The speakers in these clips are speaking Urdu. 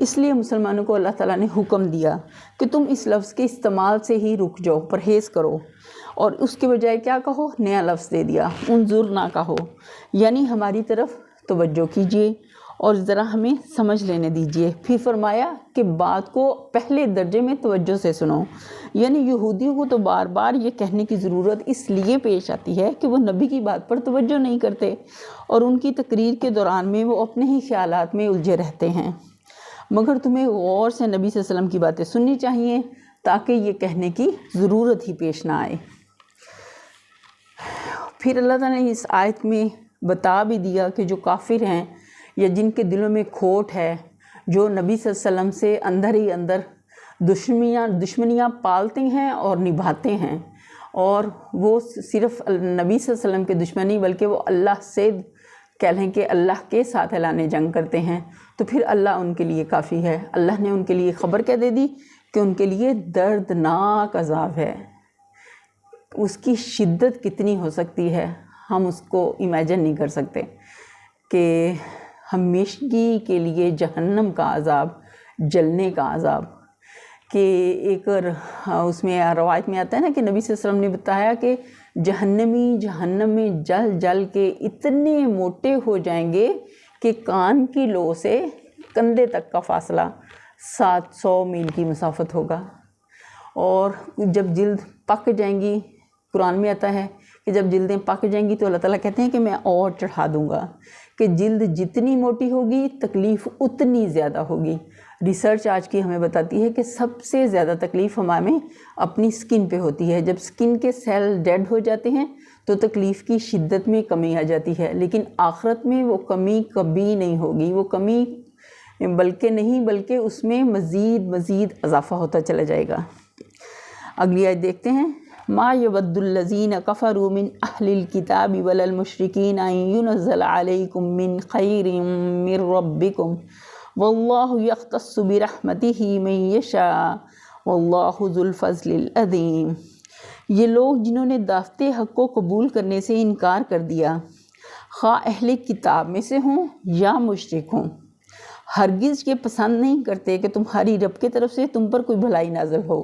اس لیے مسلمانوں کو اللہ تعالیٰ نے حکم دیا کہ تم اس لفظ کے استعمال سے ہی رک جاؤ، پرہیز کرو، اور اس کے بجائے کیا کہو؟ نیا لفظ دے دیا، انظر نہ کہو، یعنی ہماری طرف توجہ کیجئے اور ذرا ہمیں سمجھ لینے دیجئے۔ پھر فرمایا کہ بات کو پہلے درجے میں توجہ سے سنو، یعنی یہودیوں کو تو بار بار یہ کہنے کی ضرورت اس لیے پیش آتی ہے کہ وہ نبی کی بات پر توجہ نہیں کرتے اور ان کی تقریر کے دوران میں وہ اپنے ہی خیالات میں الجھے رہتے ہیں، مگر تمہیں غور سے نبی صلی اللہ علیہ وسلم کی باتیں سننی چاہیے تاکہ یہ کہنے کی ضرورت ہی پیش نہ آئے۔ پھر اللہ تعالیٰ نے اس آیت میں بتا بھی دیا کہ جو کافر ہیں یا جن کے دلوں میں کھوٹ ہے، جو نبی صلی اللہ علیہ وسلم سے اندر ہی اندر دشمنیاں پالتے ہیں اور نبھاتے ہیں، اور وہ صرف نبی صلی اللہ علیہ وسلم کے دشمنی بلکہ وہ اللہ سے کہہ لیں کہ اللہ کے ساتھ اعلان جنگ کرتے ہیں، تو پھر اللہ ان کے لیے کافی ہے۔ اللہ نے ان کے لیے خبر کیا دے دی کہ ان کے لیے دردناک عذاب ہے۔ اس کی شدت کتنی ہو سکتی ہے ہم اس کو امیجن نہیں کر سکتے، کہ ہمیشگی کے لیے جہنم کا عذاب، جلنے کا عذاب، کہ ایک اس میں روایت میں آتا ہے نا کہ نبی صلی اللہ علیہ وسلم نے بتایا کہ جہنمی جہنم میں جل جل کے اتنے موٹے ہو جائیں گے کہ کان کی لو سے کندھے تک کا فاصلہ 700 میل کی مسافت ہوگا، اور جب جلد پک جائیں گی، قرآن میں آتا ہے کہ جب جلدیں پک جائیں گی تو اللہ تعالیٰ کہتے ہیں کہ میں اور چڑھا دوں گا، کہ جلد جتنی موٹی ہوگی تکلیف اتنی زیادہ ہوگی۔ ریسرچ آج کی ہمیں بتاتی ہے کہ سب سے زیادہ تکلیف ہمیں اپنی سکن پہ ہوتی ہے۔ جب سکن کے سیل ڈیڈ ہو جاتے ہیں تو تکلیف کی شدت میں کمی آ جاتی ہے، لیکن آخرت میں وہ کمی کبھی نہیں ہوگی، وہ کمی بلکہ اس میں مزید اضافہ ہوتا چلا جائے گا۔ اگلی آیت دیکھتے ہیں۔ ما یود الذین کفروا من اہل الکتاب ولا المشرکین ان ینزل علیکم من خیر من ربکم واللہ یختص برحمتہ من یشاء واللہ ذو الفضل العظیم۔ یہ لوگ جنہوں نے دعوت حق کو قبول کرنے سے انکار کر دیا، خواہ اہل کتاب میں سے ہوں یا مشرک ہوں، ہرگز یہ پسند نہیں کرتے کہ تمہاری رب کی طرف سے تم پر کوئی بھلائی نازل ہو،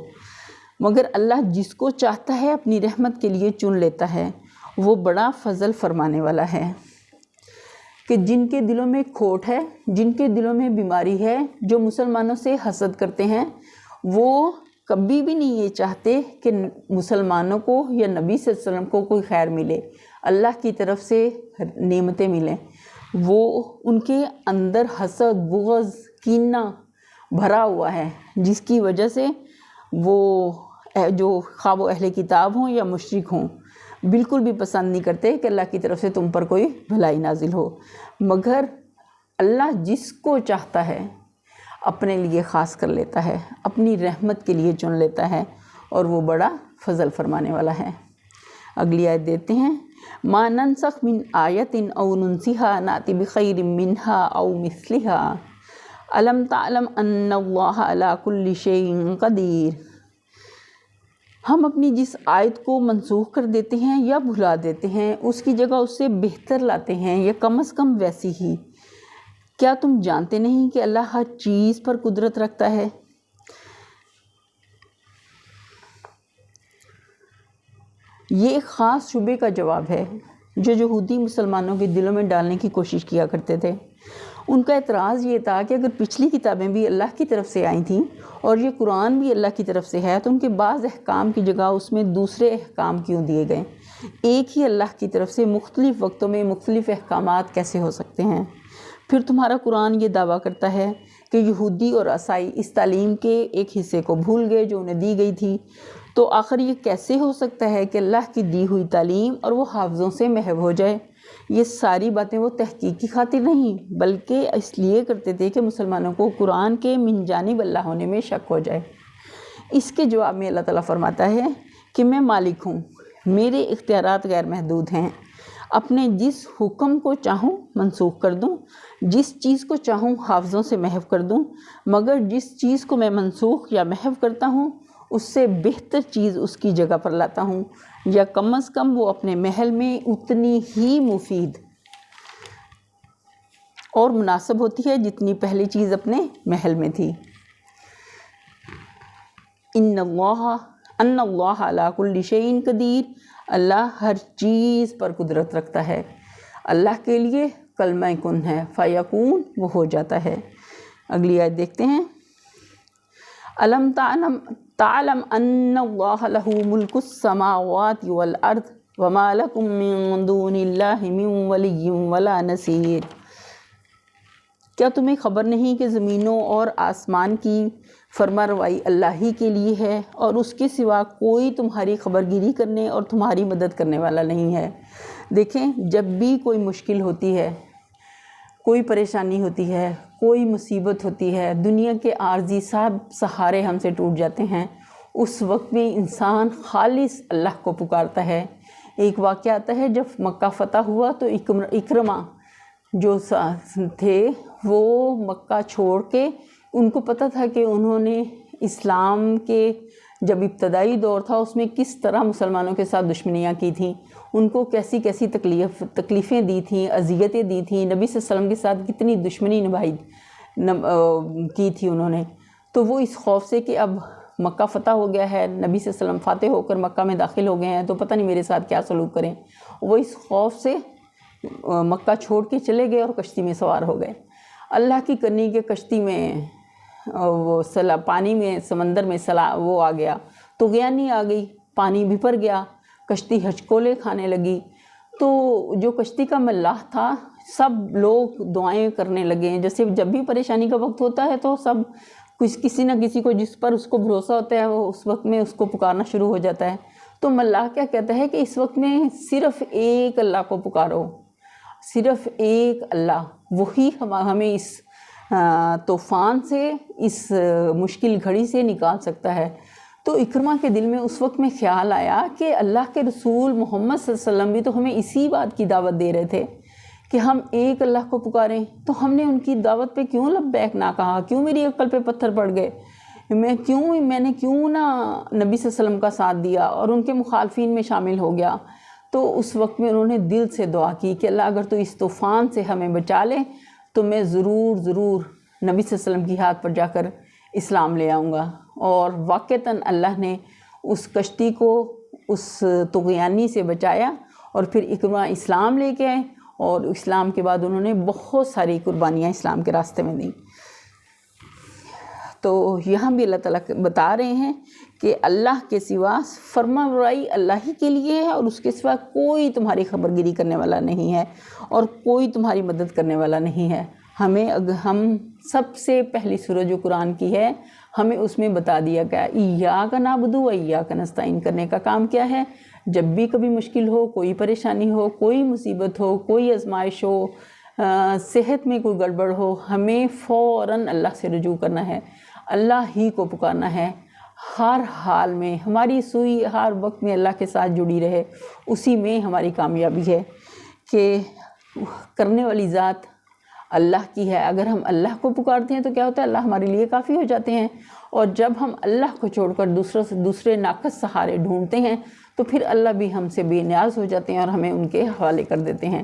مگر اللہ جس کو چاہتا ہے اپنی رحمت کے لیے چن لیتا ہے، وہ بڑا فضل فرمانے والا ہے۔ کہ جن کے دلوں میں کھوٹ ہے، جن کے دلوں میں بیماری ہے، جو مسلمانوں سے حسد کرتے ہیں، وہ کبھی بھی نہیں یہ چاہتے کہ مسلمانوں کو یا نبی صلی اللہ علیہ وسلم کو کوئی خیر ملے، اللہ کی طرف سے نعمتیں ملیں۔ وہ ان کے اندر حسد، بغض، کینہ بھرا ہوا ہے، جس کی وجہ سے وہ جو خواہ وہ اہل کتاب ہوں یا مشرک ہوں، بالکل بھی پسند نہیں کرتے کہ اللہ کی طرف سے تم پر کوئی بھلائی نازل ہو، مگر اللہ جس کو چاہتا ہے اپنے لیے خاص کر لیتا ہے، اپنی رحمت کے لیے چن لیتا ہے، اور وہ بڑا فضل فرمانے والا ہے۔ اگلی آیت دیتے ہیں۔ ما ننسخ من آیت او ننسها نأتی بخیر منها او مثلها الم تعلم ان اللہ علی کل شیء قدیر۔ ہم اپنی جس آیت کو منسوخ کر دیتے ہیں یا بھلا دیتے ہیں، اس کی جگہ اس سے بہتر لاتے ہیں یا کم از کم ویسی ہی۔ کیا تم جانتے نہیں کہ اللہ ہر چیز پر قدرت رکھتا ہے؟ یہ ایک خاص شبے کا جواب ہے جو یہودی مسلمانوں کے دلوں میں ڈالنے کی کوشش کیا کرتے تھے۔ ان کا اعتراض یہ تھا کہ اگر پچھلی کتابیں بھی اللہ کی طرف سے آئی تھیں اور یہ قرآن بھی اللہ کی طرف سے ہے، تو ان کے بعض احکام کی جگہ اس میں دوسرے احکام کیوں دیے گئے؟ ایک ہی اللہ کی طرف سے مختلف وقتوں میں مختلف احکامات کیسے ہو سکتے ہیں؟ پھر تمہارا قرآن یہ دعویٰ کرتا ہے کہ یہودی اور عیسائی اس تعلیم کے ایک حصے کو بھول گئے جو انہیں دی گئی تھی، تو آخر یہ کیسے ہو سکتا ہے کہ اللہ کی دی ہوئی تعلیم اور وہ حافظوں سے محو ہو جائے؟ یہ ساری باتیں وہ تحقیق کی خاطر نہیں بلکہ اس لیے کرتے تھے کہ مسلمانوں کو قرآن کے من جانب اللہ ہونے میں شک ہو جائے۔ اس کے جواب میں اللہ تعالیٰ فرماتا ہے کہ میں مالک ہوں، میرے اختیارات غیر محدود ہیں، اپنے جس حکم کو چاہوں منسوخ کر دوں، جس چیز کو چاہوں حافظوں سے محو کر دوں، مگر جس چیز کو میں منسوخ یا محو کرتا ہوں اس سے بہتر چیز اس کی جگہ پر لاتا ہوں، یا کم از کم وہ اپنے محل میں اتنی ہی مفید اور مناسب ہوتی ہے جتنی پہلی چیز اپنے محل میں تھی۔ ان اللہ علی کل شیء قدیر، اللہ ہر چیز پر قدرت رکھتا ہے۔ اللہ کے لیے کلمہ کن ہے، فیکون، وہ ہو جاتا ہے۔ اگلی آیت دیکھتے ہیں۔ الم تعلم ان اللہ لہ ملک السماوات والارض وما لکم من دون اللہ من ولی ولا نصیر۔ کیا تمہیں خبر نہیں کہ زمینوں اور آسمان کی فرمانروائی اللہ ہی کے لیے ہے، اور اس کے سوا کوئی تمہاری خبرگیری کرنے اور تمہاری مدد کرنے والا نہیں ہے۔ دیکھیں، جب بھی کوئی مشکل ہوتی ہے، کوئی پریشانی ہوتی ہے، کوئی مصیبت ہوتی ہے، دنیا کے عارضی سب سہارے ہم سے ٹوٹ جاتے ہیں، اس وقت میں انسان خالص اللہ کو پکارتا ہے۔ ایک واقعہ آتا ہے، جب مکہ فتح ہوا تو اکرمہ جو تھے وہ مکہ چھوڑ کے، ان کو پتہ تھا کہ انہوں نے اسلام کے جب ابتدائی دور تھا اس میں کس طرح مسلمانوں کے ساتھ دشمنیاں کی تھیں، ان کو کیسی کیسی تکلیفیں دی تھیں، اذیتیں دی تھیں، نبی صلی اللہ علیہ وسلم کے ساتھ کتنی دشمنی کی تھی انہوں نے۔ تو وہ اس خوف سے کہ اب مکہ فتح ہو گیا ہے، نبی صلی اللہ علیہ وسلم فاتح ہو کر مکہ میں داخل ہو گئے ہیں، تو پتہ نہیں میرے ساتھ کیا سلوک کریں، وہ اس خوف سے مکہ چھوڑ کے چلے گئے اور کشتی میں سوار ہو گئے۔ اللہ کی کرنی کے کشتی میں وہ پانی میں، سمندر میں وہ آ گیا، طغیانی آ گئی، پانی بھر گیا، کشتی ہچکولے کھانے لگی۔ تو جو کشتی کا ملاح تھا، سب لوگ دعائیں کرنے لگے ہیں، جیسے جب بھی پریشانی کا وقت ہوتا ہے تو سب کسی نہ کسی کو، جس پر اس کو بھروسہ ہوتا ہے، وہ اس وقت میں اس کو پکارنا شروع ہو جاتا ہے۔ تو ملاح کیا کہتا ہے کہ اس وقت میں صرف ایک اللہ کو پکارو، صرف ایک اللہ، وہی ہمیں اس طوفان سے، اس مشکل گھڑی سے نکال سکتا ہے۔ تو اکرمہ کے دل میں اس وقت میں خیال آیا کہ اللہ کے رسول محمد صلی اللہ علیہ وسلم بھی تو ہمیں اسی بات کی دعوت دے رہے تھے کہ ہم ایک اللہ کو پکاریں، تو ہم نے ان کی دعوت پہ کیوں لبیک نہ کہا؟ کیوں میری عقل پہ پتھر پڑ گئے؟ میں نے کیوں نہ نبی صلی اللہ علیہ وسلم کا ساتھ دیا اور ان کے مخالفین میں شامل ہو گیا؟ تو اس وقت میں انہوں نے دل سے دعا کی کہ اللہ اگر تو اس طوفان سے ہمیں بچا لے تو میں ضرور نبی صلی اللہ علیہ وسلم کی ہاتھ پر جا کر اسلام لے آؤں گا۔ اور واقعتاً اللہ نے اس کشتی کو اس طغیانی سے بچایا، اور پھر اکرمہ اسلام لے کے آئے، اور اسلام کے بعد انہوں نے بہت ساری قربانیاں اسلام کے راستے میں دیں۔ تو یہاں بھی اللہ تعالیٰ بتا رہے ہیں کہ اللہ کے سوا فرمانروائی اللہ ہی کے لیے ہے، اور اس کے سوا کوئی تمہاری خبرگیری کرنے والا نہیں ہے اور کوئی تمہاری مدد کرنے والا نہیں ہے۔ ہم سب سے پہلی سورہ جو قرآن کی ہے، ہمیں اس میں بتا دیا گیا ایاک نعبد و ایاک نستعین کرنے کا کام کیا ہے۔ جب بھی کبھی مشکل ہو، کوئی پریشانی ہو، کوئی مصیبت ہو، کوئی آزمائش ہو، صحت میں کوئی گڑبڑ ہو، ہمیں فوراً اللہ سے رجوع کرنا ہے، اللہ ہی کو پکارنا ہے۔ ہر حال میں ہماری سوئی ہر وقت میں اللہ کے ساتھ جڑی رہے، اسی میں ہماری کامیابی ہے کہ کرنے والی ذات اللہ کی ہے۔ اگر ہم اللہ کو پکارتے ہیں تو کیا ہوتا ہے؟ اللہ ہمارے لیے کافی ہو جاتے ہیں، اور جب ہم اللہ کو چھوڑ کر دوسرے ناقص سہارے ڈھونڈتے ہیں تو پھر اللہ بھی ہم سے بے نیاز ہو جاتے ہیں اور ہمیں ان کے حوالے کر دیتے ہیں۔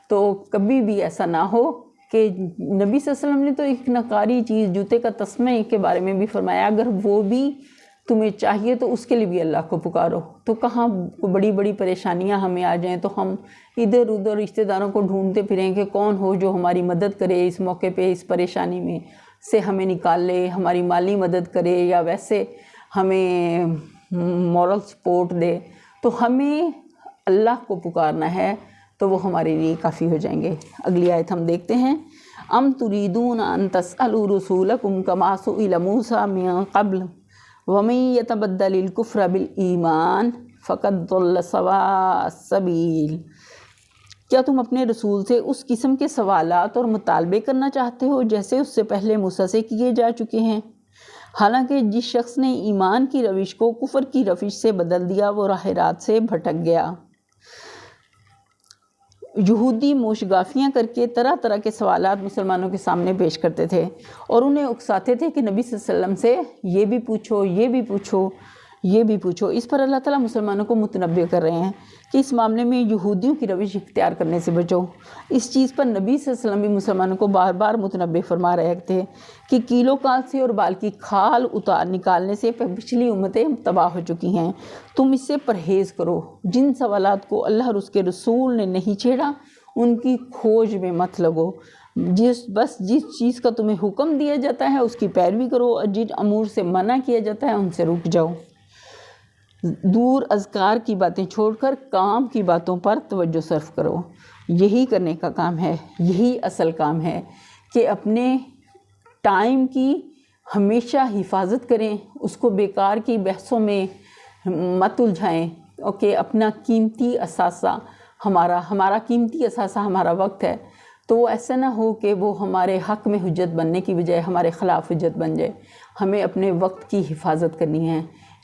تو کبھی بھی ایسا نہ ہو کہ نبی صلی اللہ علیہ وسلم نے تو ایک ناکاری چیز جوتے کا تسمہ کے بارے میں بھی فرمایا، اگر وہ بھی تمہیں چاہیے تو اس کے لیے بھی اللہ کو پکارو۔ تو کہاں بڑی بڑی پریشانیاں ہمیں آ جائیں تو ہم ادھر ادھر رشتہ داروں کو ڈھونڈتے پھریں کہ کون ہو جو ہماری مدد کرے اس موقع پہ، اس پریشانی میں سے ہمیں نکال لے، ہماری مالی مدد کرے یا ویسے ہمیں مورل سپورٹ دے۔ تو ہمیں اللہ کو پکارنا ہے تو وہ ہمارے لیے کافی ہو جائیں گے۔ اگلی آیت ہم دیکھتے ہیں۔ ام تریدون ان تسألوا رسولکم کما سئل موسیٰ من قبل ومن یتبدل الکفر بالایمان فقد ضل سواء السبیل۔ کیا تم اپنے رسول سے اس قسم کے سوالات اور مطالبے کرنا چاہتے ہو جیسے اس سے پہلے موسیٰ سے کیے جا چکے ہیں؟ حالانکہ جس شخص نے ایمان کی روش کو کفر کی روش سے بدل دیا وہ راہ راست سے بھٹک گیا۔ یہودی موشگافیاں کر کے طرح طرح کے سوالات مسلمانوں کے سامنے پیش کرتے تھے اور انہیں اکساتے تھے کہ نبی صلی اللہ علیہ وسلم سے یہ بھی پوچھو، یہ بھی پوچھو، یہ بھی پوچھو۔ اس پر اللہ تعالیٰ مسلمانوں کو متنبہ کر رہے ہیں کہ اس معاملے میں یہودیوں کی روش اختیار کرنے سے بچو۔ اس چیز پر نبی صلی اللہ علیہ وسلم بھی مسلمانوں کو بار بار متنبہ فرما رہے تھے کہ کیلوں کال سے اور بال کی کھال نکالنے سے پچھلی امتیں تباہ ہو چکی ہیں، تم اس سے پرہیز کرو۔ جن سوالات کو اللہ اور اس کے رسول نے نہیں چھیڑا ان کی کھوج میں مت لگو، جس چیز کا تمہیں حکم دیا جاتا ہے اس کی پیروی کرو، اور جن امور سے منع کیا جاتا ہے ان سے رک جاؤ۔ دور اذکار کی باتیں چھوڑ کر کام کی باتوں پر توجہ صرف کرو۔ یہی کرنے کا کام ہے، یہی اصل کام ہے کہ اپنے ٹائم کی ہمیشہ حفاظت کریں، اس کو بیکار کی بحثوں میں مت الجھائیں، کہ اپنا قیمتی اثاثہ ہمارا قیمتی اثاثہ ہمارا وقت ہے، تو وہ ایسا نہ ہو کہ وہ ہمارے حق میں حجت بننے کی بجائے ہمارے خلاف حجت بن جائے۔ ہمیں اپنے وقت کی حفاظت کرنی ہے،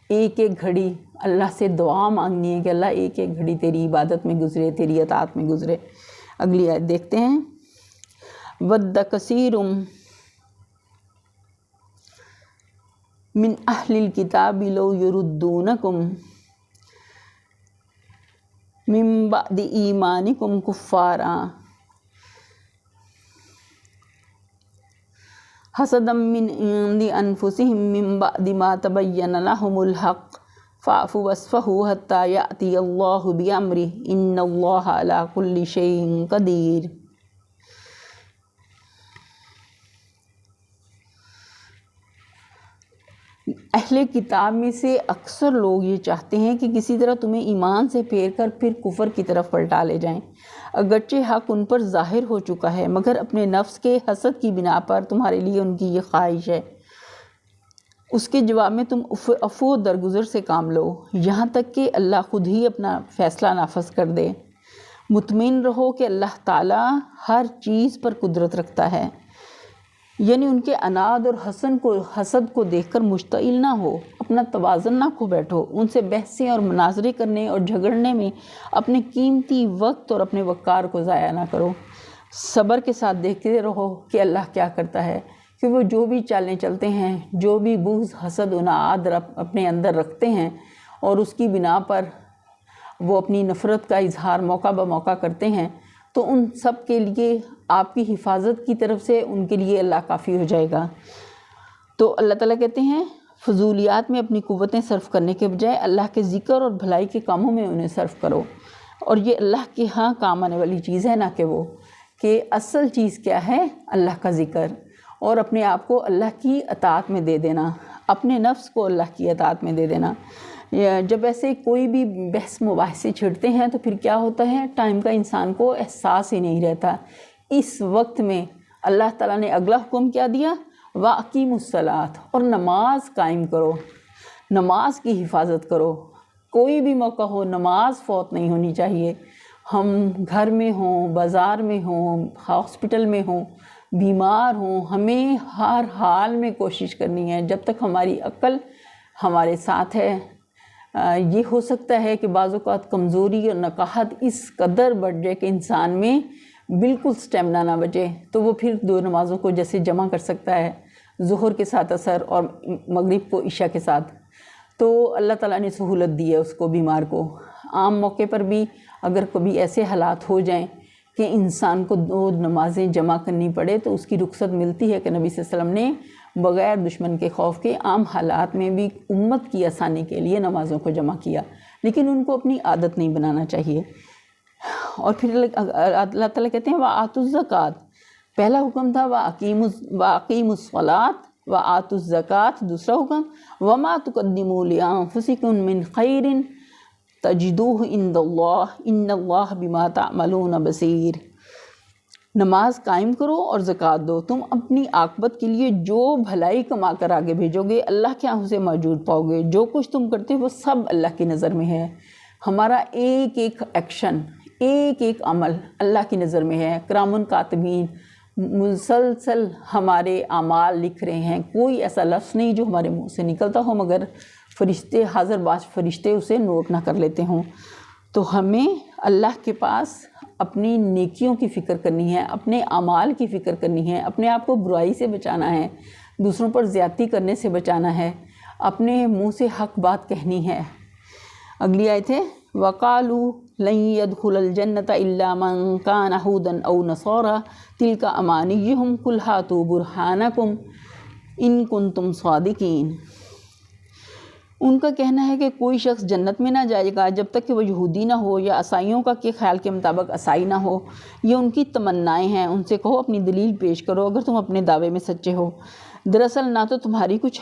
ایک ایک گھڑی اللہ سے دعا مانگنی ہے کہ اللہ ایک ایک گھڑی تیری عبادت میں گزرے، تیری اطاعت میں گزرے۔ اگلی آیت دیکھتے ہیں۔ وَدَّ كَثِيرٌ مِّنْ أَهْلِ الْكِتَابِ لَوْ يُرُدُّونَكُمْ مِّن بَعْدِ إِيمَانِكُمْ كُفَّارًا حَسَدًا مِّنْ عِندِ أَنفُسِهِم مِّن بَعْدِ مَا تَبَيَّنَ لَهُمُ الْحَقُّ فَاعْفُوا وَاصْفَحُوا حَتَّى يَأْتِيَ اللَّهُ بِأَمْرِهِ إِنَّ اللَّهَ عَلَىٰ كُلِّ شَيْءٍ قَدِيرٌ۔ اہل کتاب میں سے اکثر لوگ یہ چاہتے ہیں کہ کسی طرح تمہیں ایمان سے پھیر کر پھر کفر کی طرف پلٹا لے جائیں، اگرچہ حق ان پر ظاہر ہو چکا ہے، مگر اپنے نفس کے حسد کی بنا پر تمہارے لیے ان کی یہ خواہش ہے۔ اس کے جواب میں تم عفو درگزر سے کام لو، یہاں تک کہ اللہ خود ہی اپنا فیصلہ نافذ کر دے۔ مطمئن رہو کہ اللہ تعالیٰ ہر چیز پر قدرت رکھتا ہے، یعنی ان کے عناد اور حسد کو دیکھ کر مشتعل نہ ہو، اپنا توازن نہ کھو بیٹھو، ان سے بحثیں اور مناظرے کرنے اور جھگڑنے میں اپنے قیمتی وقت اور اپنے وقار کو ضائع نہ کرو۔ صبر کے ساتھ دیکھتے رہو کہ اللہ کیا کرتا ہے، کہ وہ جو بھی چالیں چلتے ہیں، جو بھی بغض، حسد، عناد اپنے اندر رکھتے ہیں اور اس کی بنا پر وہ اپنی نفرت کا اظہار موقع بہ موقع کرتے ہیں، تو ان سب کے لیے آپ کی حفاظت کی طرف سے ان کے لیے اللہ کافی ہو جائے گا۔ تو اللہ تعالیٰ کہتے ہیں فضولیات میں اپنی قوتیں صرف کرنے کے بجائے اللہ کے ذکر اور بھلائی کے کاموں میں انہیں صرف کرو، اور یہ اللہ کے ہاں کام آنے والی چیز ہے، نہ کہ وہ کہ اصل چیز کیا ہے، اللہ کا ذکر اور اپنے آپ کو اللہ کی اطاعت میں دے دینا، اپنے نفس کو اللہ کی اطاعت میں دے دینا۔ جب ایسے کوئی بھی بحث مباحثے چھڑتے ہیں تو پھر کیا ہوتا ہے، ٹائم کا انسان کو احساس ہی نہیں رہتا۔ اس وقت میں اللہ تعالیٰ نے اگلا حکم کیا دیا، وَأَقِیمُوا الصَّلَاةَ، اور نماز قائم کرو، نماز کی حفاظت کرو۔ کوئی بھی موقع ہو نماز فوت نہیں ہونی چاہیے، ہم گھر میں ہوں، بازار میں ہوں، ہاسپٹل میں ہوں، بیمار ہوں، ہمیں ہر حال میں کوشش کرنی ہے جب تک ہماری عقل ہمارے ساتھ ہے۔ یہ ہو سکتا ہے کہ بعض اوقات کمزوری اور نقاہت اس قدر بڑھ جائے کہ انسان میں بالکل سٹیمنا نہ بچے، تو وہ پھر دو نمازوں کو جیسے جمع کر سکتا ہے، ظہر کے ساتھ عصر اور مغرب کو عشاء کے ساتھ۔ تو اللہ تعالیٰ نے سہولت دی ہے اس کو، بیمار کو۔ عام موقع پر بھی اگر کبھی ایسے حالات ہو جائیں کہ انسان کو دو نمازیں جمع کرنی پڑے تو اس کی رخصت ملتی ہے، کہ نبی صلی اللہ علیہ وسلم نے بغیر دشمن کے خوف کے عام حالات میں بھی امت کی آسانی کے لیے نمازوں کو جمع کیا، لیکن ان کو اپنی عادت نہیں بنانا چاہیے۔ اور پھر اللہ تعالیٰ کہتے ہیں وَآتُوا الزَّکَاةَ، پہلا حکم تھا وَأَقِیمُوا الصَّلَاةَ وَآتُوا الزَّکَاةَ، دوسرا حکم وَمَا تُقَدِّمُوا لِأَنفُسِکُم مِّن خَیْرٍ تَجِدُوهُ عِندَ اللَّهِ إِنَّ اللَّهَ بِمَا تَعْمَلُونَ بَصِیرٌ۔ نماز قائم کرو اور زکوٰۃ دو، تم اپنی عاقبت کے لیے جو بھلائی کما کر آگے بھیجو گے اللہ کے ہاں اسے موجود پاؤ گے۔ جو کچھ تم کرتے ہو وہ سب اللہ کی نظر میں ہے، ہمارا ایک ایک ایکشن، ایک ایک عمل اللہ کی نظر میں ہے۔ کرامن کاتبین مسلسل ہمارے اعمال لکھ رہے ہیں، کوئی ایسا لفظ نہیں جو ہمارے منہ سے نکلتا ہو مگر فرشتے، حاضر باش فرشتے اسے نوٹ نہ کر لیتے ہوں۔ تو ہمیں اللہ کے پاس اپنی نیکیوں کی فکر کرنی ہے، اپنے اعمال کی فکر کرنی ہے، اپنے آپ کو برائی سے بچانا ہے، دوسروں پر زیادتی کرنے سے بچانا ہے، اپنے منہ سے حق بات کہنی ہے۔ اگلی آیت ہے وَقَالُوا لَن يَدْخُلَ الْجَنَّةَ إِلَّا مَنْ كَانَ هُودًا أَوْ نَصَارَىٰ تِلْكَ أَمَانِيُّهُمْ قُلْ هَاتُوا بُرْهَانَكُمْ إِن كُنتُمْ صَادِقِينَ۔ ان کا کہنا ہے کہ کوئی شخص جنت میں نہ جائے گا جب تک کہ وہ یہودی نہ ہو یا عیسائیوں کا کے خیال کے مطابق عیسائی نہ ہو۔ یہ ان کی تمنائیں ہیں، ان سے کہو اپنی دلیل پیش کرو اگر تم اپنے دعوے میں سچے ہو۔ دراصل نہ تو تمہاری کچھ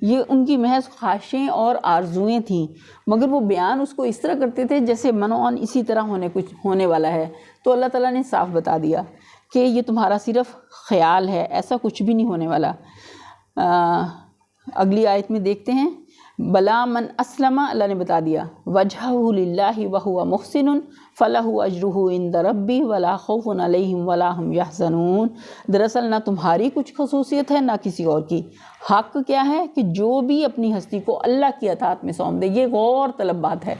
یہ ان کی محض خواہشیں اور آرزوئیں تھیں، مگر وہ بیان اس کو اس طرح کرتے تھے جیسے منعن اسی طرح ہونے والا ہے۔ تو اللہ تعالیٰ نے صاف بتا دیا کہ یہ تمہارا صرف خیال ہے، ایسا کچھ بھی نہیں ہونے والا۔ اگلی آیت میں دیکھتے ہیں بلا من اسلم، اللہ نے بتا دیا وجہہ للہ وہو محسن فلہ اجرہ عند ربی ولا خوف علیہم ولا ہم یحزنون۔ دراصل نہ تمہاری کچھ خصوصیت ہے نہ کسی اور کی۔ حق کیا ہے کہ جو بھی اپنی ہستی کو اللہ کی اطاعت میں سونپ دے، یہ غور طلب بات ہے،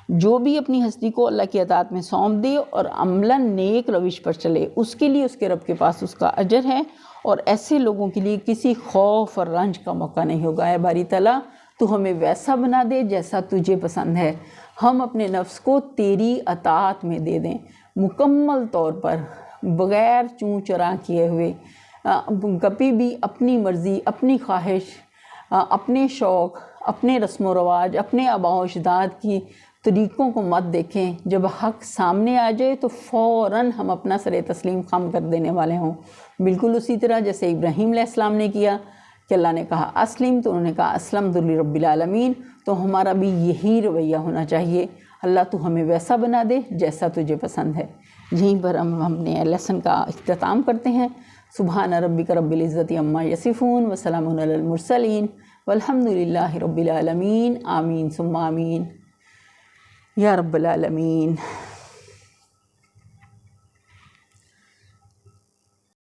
جو بھی اپنی ہستی کو اللہ کی اطاعت میں سونپ دے اور عملاً نیک روش پر چلے، اس کے لیے اس کے رب کے پاس اس کا اجر ہے، اور ایسے لوگوں کے لیے کسی خوف اور رنج کا موقع نہیں ہوگا۔ اے باری تعالیٰ تو ہمیں ویسا بنا دے جیسا تجھے پسند ہے، ہم اپنے نفس کو تیری اطاعت میں دے دیں مکمل طور پر، بغیر چوں چراں کیے ہوئے، کبھی بھی اپنی مرضی، اپنی خواہش، اپنے شوق، اپنے رسم و رواج، اپنے آباء و اجداد کی طریقوں کو مت دیکھیں۔ جب حق سامنے آ جائے تو فوراً ہم اپنا سر تسلیم خم کر دینے والے ہوں، بالکل اسی طرح جیسے ابراہیم علیہ السلام نے کیا کہ اللہ نے کہا اسلم تو انہوں نے کہا اسلمت لرب العالمین۔ تو ہمارا بھی یہی رویہ ہونا چاہیے، اللہ تو ہمیں ویسا بنا دے جیسا تجھے پسند ہے۔ یہیں پر ہم اپنے لیسن کا اختتام کرتے ہیں۔ سبحان ربک رب العزت عما یصفون وسلام علی المرسلین والحمد للہ رب العالمین، آمین ثم آمین یا رب العالمین۔